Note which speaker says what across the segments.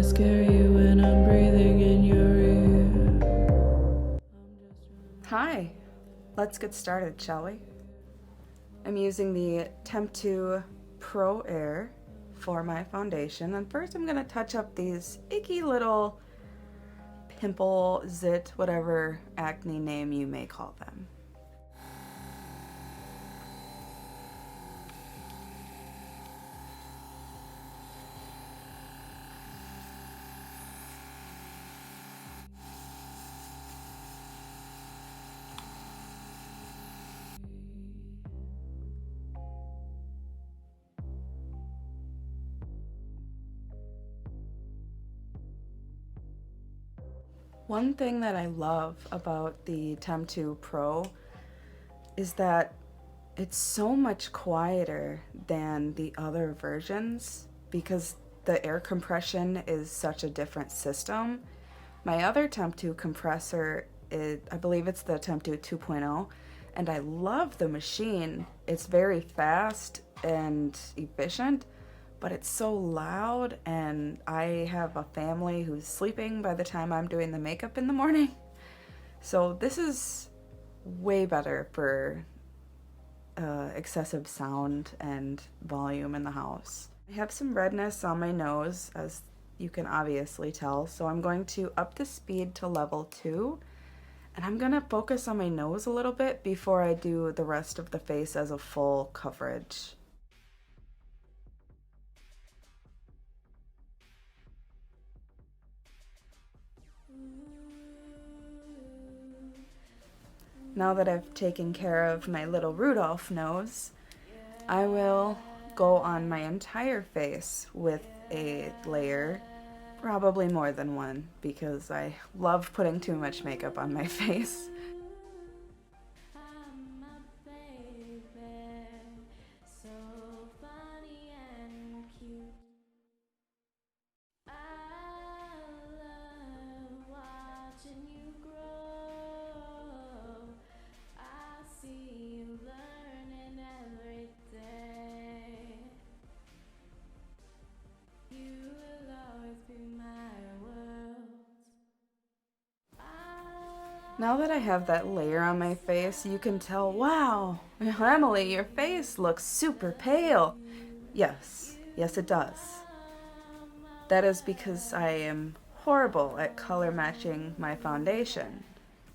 Speaker 1: scare you when I'm breathing in your ear.
Speaker 2: Hi, let's get started, shall we? I'm using the Temptu Air for my foundation, and first I'm going to touch up these icky little pimple, zit, whatever acne name you may call them. One thing that I love about the Temptu Pro is that it's so much quieter than the other versions because the air compression is such a different system. My other Temptu compressor, I believe it's the Temptu 2.0, and I love the machine. It's very fast and efficient, but it's so loud, and I have a family who's sleeping by the time I'm doing the makeup in the morning. So this is way better for excessive sound and volume in the house. I have some redness on my nose, as you can obviously tell, so I'm going to up the speed to level 2, and I'm going to focus on my nose a little bit before I do the rest of the face as a full coverage. Now that I've taken care of my little Rudolph nose, I will go on my entire face with a layer, probably more than one, because I love putting too much makeup on my face. Now that I have that layer on my face, you can tell, wow, Emily, your face looks super pale. Yes, it does. That is because I am horrible at color matching my foundation.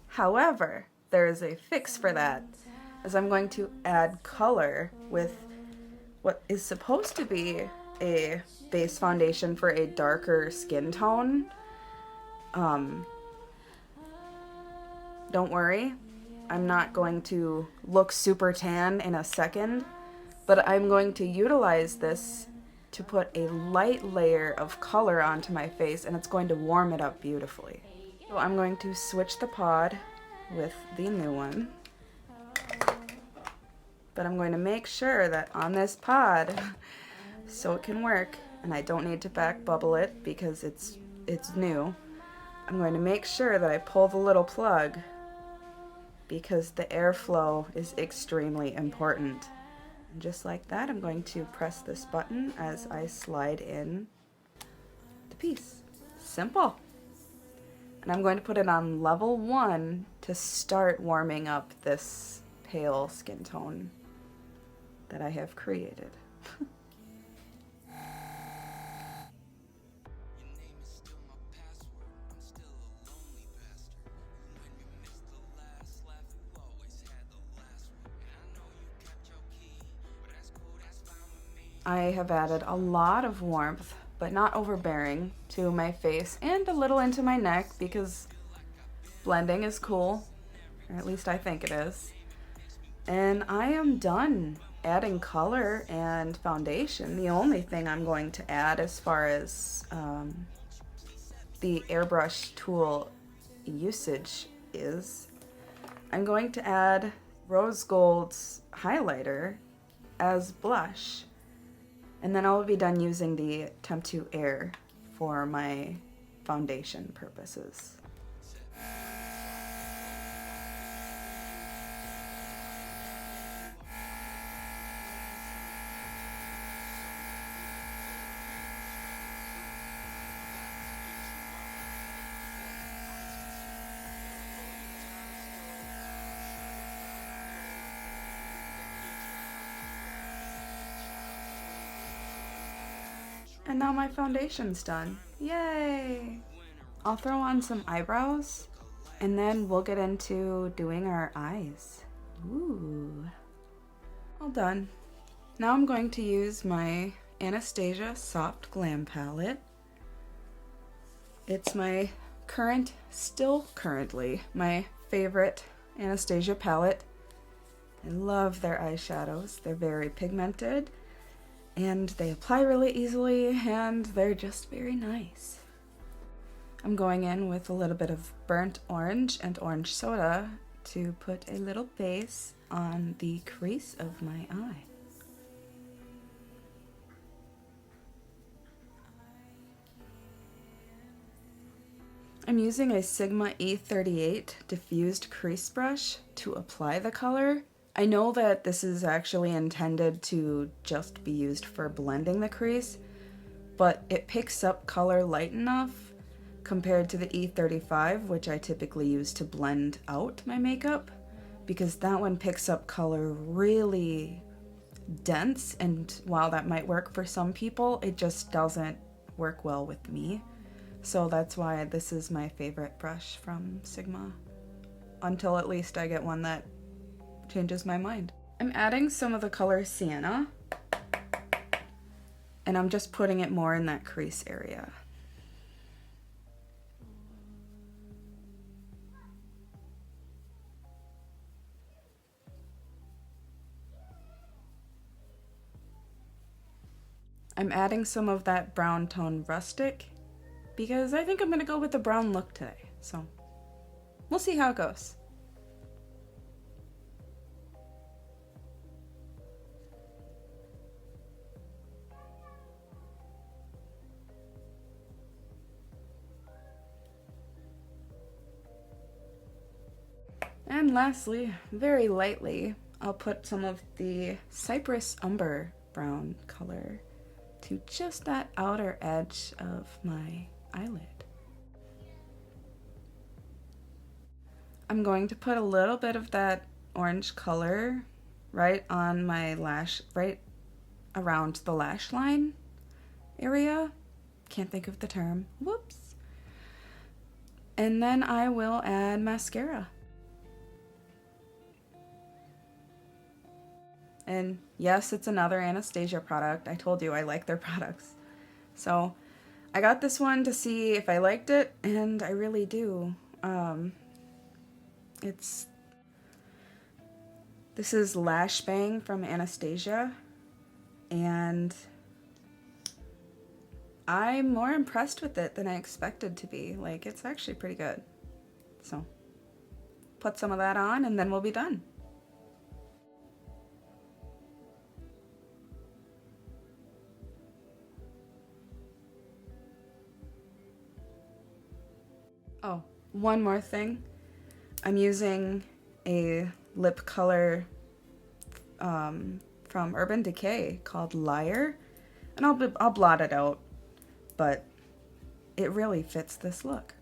Speaker 2: However, there is a fix for that, as I'm going to add color with what is supposed to be a base foundation for a darker skin tone. Don't worry, I'm not going to look super tan in a second, but I'm going to utilize this to put a light layer of color onto my face, and it's going to warm it up beautifully. So I'm going to switch the pod with the new one, but I'm going to make sure that on this pod, so it can work, and I don't need to back bubble it because it's new, I'm going to make sure that I pull the little plug because the airflow is extremely important. And just like that, I'm going to press this button as I slide in the piece. Simple. And I'm going to put it on level 1 to start warming up this pale skin tone that I have created. I have added a lot of warmth, but not overbearing, to my face and a little into my neck because blending is cool, or at least I think it is. And I am done adding color and foundation. The only thing I'm going to add as far as the Airbrush tool usage is, I'm going to add Rose Gold's highlighter as blush. And then I'll be done using the Temptu Air for my foundation purposes. And now my foundation's done. Yay! I'll throw on some eyebrows and then we'll get into doing our eyes. Ooh. All done. Now I'm going to use my Anastasia Soft Glam Palette. It's my currently my favorite Anastasia palette. I love their eyeshadows. They're very pigmented and they apply really easily and they're just very nice. I'm going in with a little bit of burnt orange and orange soda to put a little base on the crease of my eye. I'm using a Sigma E38 diffused crease brush to apply the color. I know that this is actually intended to just be used for blending the crease, but it picks up color light enough compared to the E35, which I typically use to blend out my makeup, because that one picks up color really dense, and while that might work for some people, it just doesn't work well with me. So that's why this is my favorite brush from Sigma, until at least I get one that changes my mind. I'm adding some of the color Sienna, and I'm just putting it more in that crease area. I'm adding some of that brown tone Rustic because I think I'm gonna go with the brown look today, so we'll see how it goes. And lastly, very lightly, I'll put some of the Cypress Umber brown color to just that outer edge of my eyelid. I'm going to put a little bit of that orange color right on my lash, right around the lash line area. Can't think of the term. Whoops. And then I will add mascara. And yes, it's another Anastasia product. I told you I like their products. So I got this one to see if I liked it, and I really do. This is Lash Bang from Anastasia, and I'm more impressed with it than I expected to be. Like, it's actually pretty good. So put some of that on and then we'll be done. Oh, one more thing. I'm using a lip color from Urban Decay called Liar, and I'll blot it out, but it really fits this look.